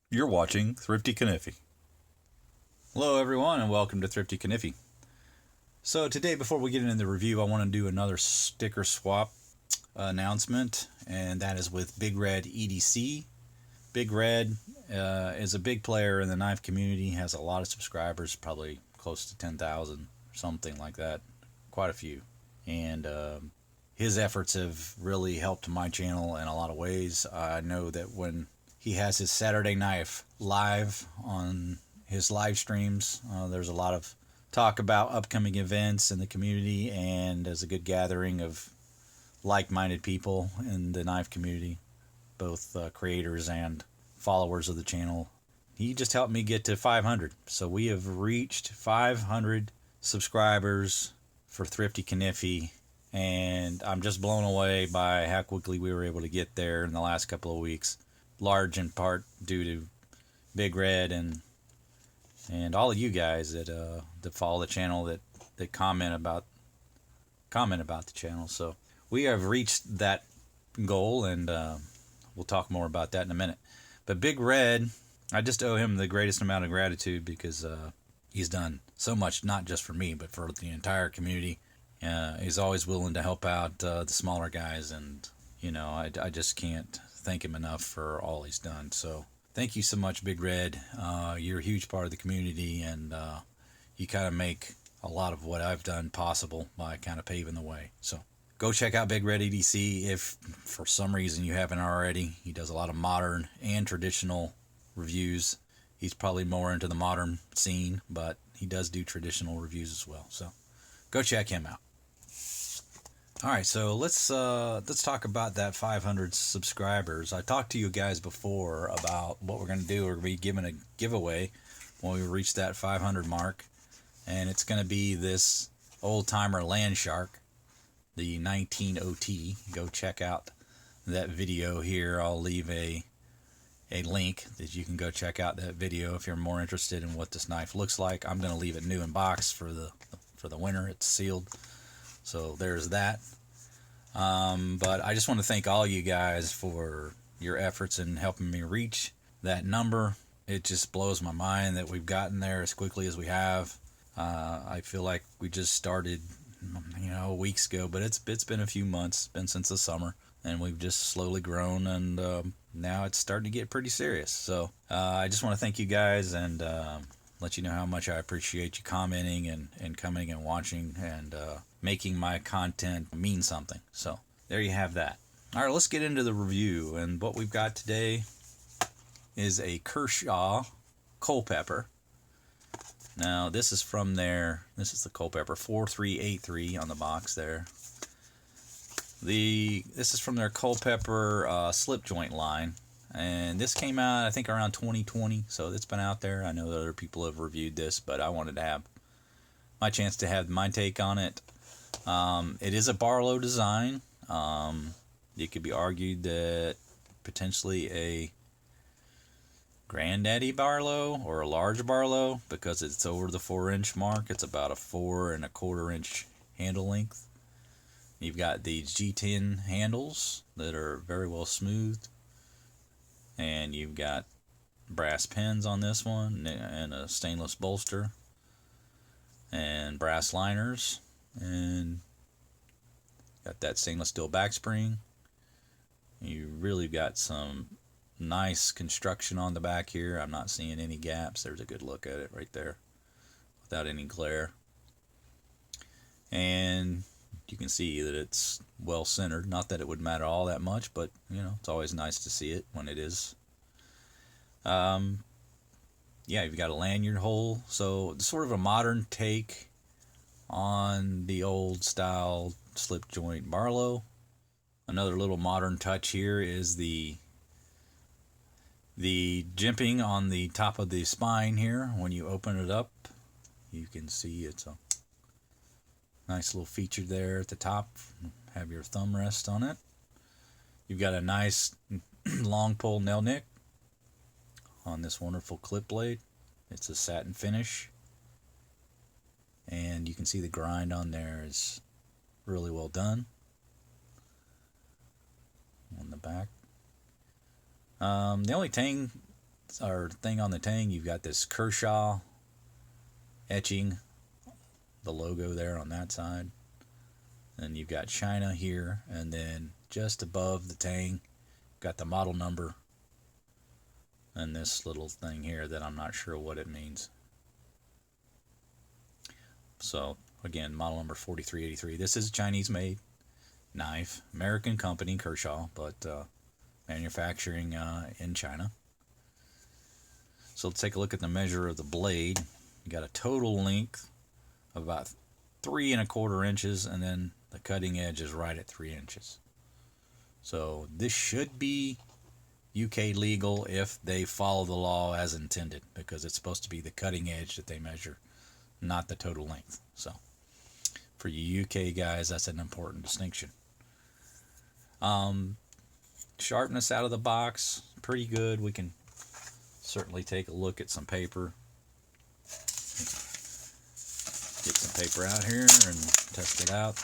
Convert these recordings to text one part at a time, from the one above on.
You're watching Thrifty Kaniffy. Hello, everyone, and welcome to Thrifty Kaniffy. So, today, before we get into the review, I want to do another sticker swap announcement, and that is with Big Red EDC. Big Red is a big player in the knife community, has a lot of subscribers, probably close to 10,000, something like that, quite a few. And his efforts have really helped my channel in a lot of ways. I know that when he has his Saturday Knife live on his live streams, there's a lot of talk about upcoming events in the community, and as a good gathering of like-minded people in the knife community, both creators and followers of the channel. He just helped me get to 500. So we have reached 500 subscribers for Thrifty Kaniffy, and I'm just blown away by how quickly we were able to get there in the last couple of weeks. Large in part due to Big Red and all of you guys that follow the channel, that comment about the channel. So we have reached that goal, and we'll talk more about that in a minute. But Big Red, I just owe him the greatest amount of gratitude because he's done so much, not just for me, but for the entire community. He's always willing to help out the smaller guys, and I just can't thank him enough for all he's done. So thank you so much, Big Red. You're a huge part of the community, and you kind of make a lot of what I've done possible by kind of paving the way. So go check out Big Red EDC if for some reason you haven't already. He does a lot of modern and traditional reviews. He's probably more into the modern scene, but he does do traditional reviews as well. So go check him out. All right, so let's talk about that 500 subscribers. I talked to you guys before about what we're going to do. We're going to be giving a giveaway when we reach that 500 mark, and it's going to be this old-timer land shark, the 19 OT. Go check out that video here. I'll leave a link that you can go check out that video if you're more interested in what this knife looks like. I'm going to leave it new in box for the winter. It's sealed. So there's that. But I just want to thank all you guys for your efforts in helping me reach that number. It just blows my mind that we've gotten there as quickly as we have. I feel like we just started, weeks ago, but it's been a few months. It's been since the summer, and we've just slowly grown, and now it's starting to get pretty serious. So I just want to thank you guys and let you know how much I appreciate you commenting and coming and watching and making my content mean something. So there you have that. All right, let's get into the review. And what we've got today is a Kershaw Culpepper. Now this is the Culpepper 4383 on the box there. This is from their Culpepper slip joint line. And this came out, I think, around 2020, so it's been out there. I know that other people have reviewed this, but I wanted to have my chance to have my take on it. It is a Barlow design. It could be argued that potentially a granddaddy Barlow or a large Barlow, because it's over the 4-inch mark. It's about a 4.25-inch handle length. You've got these G10 handles that are very well smoothed. And you've got brass pins on this one, and a stainless bolster, and brass liners, and got that stainless steel back spring. You really got some nice construction on the back here. I'm not seeing any gaps. There's a good look at it right there without any glare. And you can see that it's well centered. Not that it would matter all that much, but it's always nice to see it when it is. You've got a lanyard hole, so it's sort of a modern take on the old style slip joint Barlow. Another little modern touch here is the jimping on the top of the spine here. When you open it up, you can see it's a nice little feature there at the top. Have your thumb rest on it. You've got a nice long pull nail nick on this wonderful clip blade. It's a satin finish, and you can see the grind on there is really well done on the back. The only tang or thing on the tang, you've got this Kershaw etching, the logo there on that side. And you've got China here, and then just above the tang, got the model number, and this little thing here that I'm not sure what it means. So again, model number 4383. This is a Chinese-made knife, American company, Kershaw, but manufacturing in China. So let's take a look at the measure of the blade. You got a total length of about 3 1/4 inches, and then the cutting edge is right at 3 inches. So this should be UK legal if they follow the law as intended, because it's supposed to be the cutting edge that they measure, not the total length. So for you UK guys, that's an important distinction. Sharpness out of the box, pretty good. We can certainly take a look at some paper. Get some paper out here and test it out.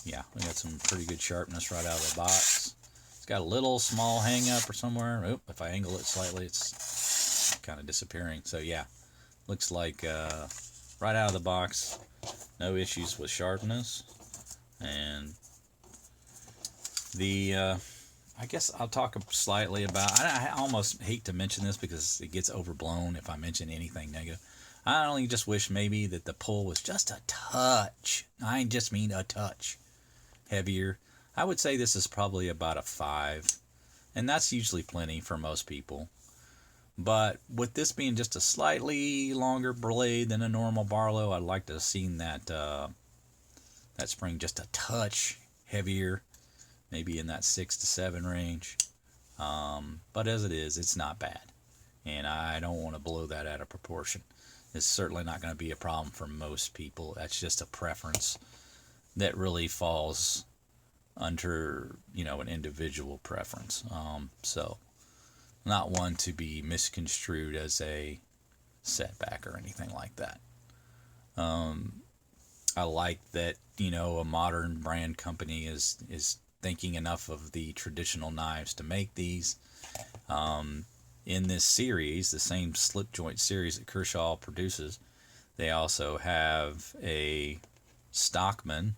Yeah, we got some pretty good sharpness right out of the box. It's got a little small hang up or somewhere. Oop, if I angle it slightly, it's kind of disappearing. So yeah, looks like right out of the box, no issues with sharpness. And the I guess I'll talk slightly about, I almost hate to mention this because it gets overblown if I mention anything negative. I only just wish maybe that the pull was just a touch, I just mean a touch, heavier. I would say this is probably about a 5, and that's usually plenty for most people. But with this being just a slightly longer blade than a normal Barlow, I'd like to have seen that that spring just a touch heavier, maybe in that 6 to 7 range. But as it is, it's not bad, and I don't want to blow that out of proportion. It's certainly not going to be a problem for most people. That's just a preference that really falls under, an individual preference. So not one to be misconstrued as a setback or anything like that. I like that, a modern brand company is thinking enough of the traditional knives to make these. In this series, the same slip joint series that Kershaw produces, they also have a Stockman.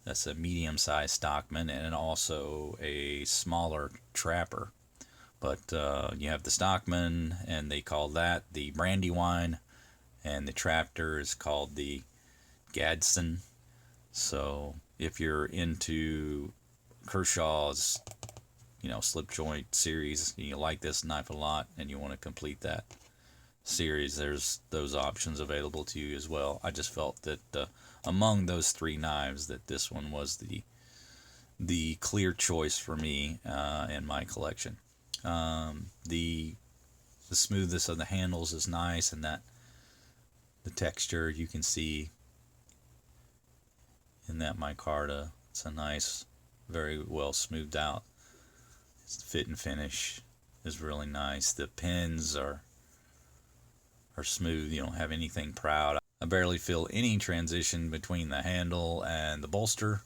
That's a medium-sized Stockman, and also a smaller Trapper. But you have the Stockman, and they call that the Brandywine, and the Trapper is called the Gadsden. So if you're into Kershaw's slip joint series, you like this knife a lot and you want to complete that series, there's those options available to you as well. I just felt that among those 3 knives, that this one was the clear choice for me in my collection. The smoothness of the handles is nice, and that the texture you can see in that micarta, it's a nice, very well smoothed out. Its fit and finish is really nice. The pins are smooth. You don't have anything proud. I barely feel any transition between the handle and the bolster.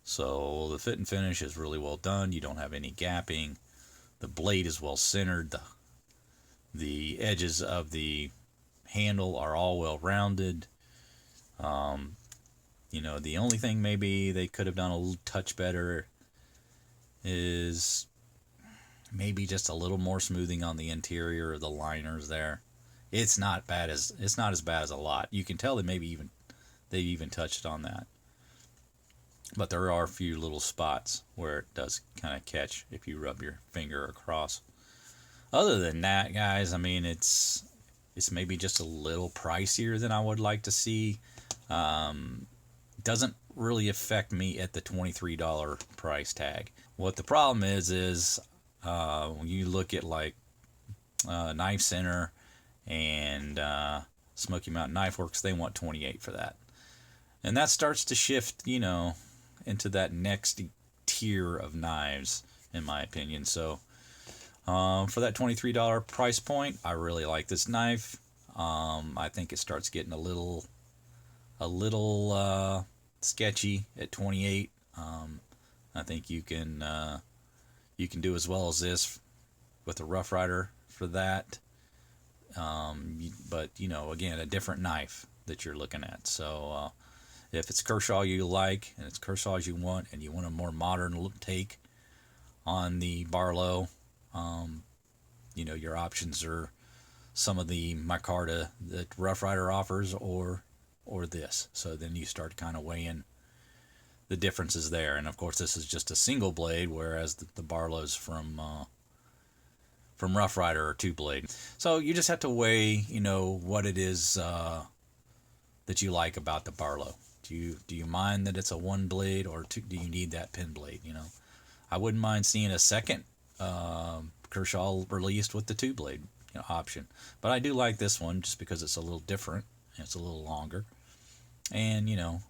So the fit and finish is really well done. You don't have any gapping. The blade is well centered. The edges of the handle are all well rounded. The only thing maybe they could have done a little touch better is maybe just a little more smoothing on the interior of the liners there. It's not as bad as a lot. You can tell that maybe they even touched on that. But there are a few little spots where it does kind of catch if you rub your finger across. Other than that, guys, I mean, it's maybe just a little pricier than I would like to see. Doesn't really affect me at the $23 price tag. What the problem is when you look at like Knife Center and Smoky Mountain Knife Works, they want $28 for that, and that starts to shift, into that next tier of knives, in my opinion. So for that $23 price point, I really like this knife. I think it starts getting a little sketchy at $28. I think you can You can do as well as this with a Rough Rider for that. But, you know, again, a different knife that you're looking at. So if it's Kershaw you like, and it's Kershaw you want, and you want a more modern take on the Barlow, you know, your options are some of the micarta that Rough Rider offers, or this. So then you start kind of weighing the differences there. And of course, this is just a single blade, whereas the Barlows from Rough Rider are two blade. So you just have to weigh, you know, what it is that you like about the Barlow. Do you mind that it's a one blade, or do you need that pin blade? You know, I wouldn't mind seeing a second Kershaw released with the two blade, you know, option. But I do like this one just because it's a little different. It's a little longer, and you know,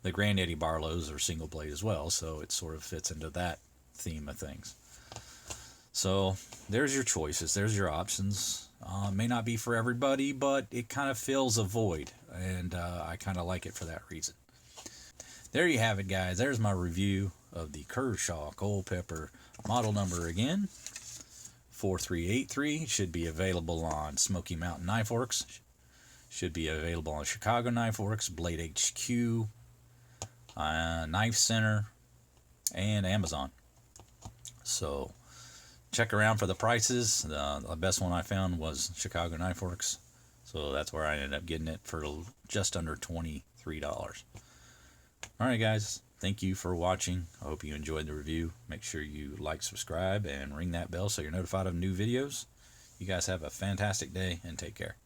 the Granddaddy Barlows are single blade as well, so it sort of fits into that theme of things. So there's your choices, there's your options. May not be for everybody, but it kind of fills a void, and I kind of like it for that reason. There you have it, guys. There's my review of the Kershaw Culpepper, model number again, 4383. Should be available on Smoky Mountain Knife Works. Should be available on Chicago Knife Works, Blade HQ, Knife Center, and Amazon. So check around for the prices. The best one I found was Chicago Knife Works, so that's where I ended up getting it for just under $23. Alright guys, thank you for watching. I hope you enjoyed the review. Make sure you like, subscribe, and ring that bell so you're notified of new videos. You guys have a fantastic day, and take care.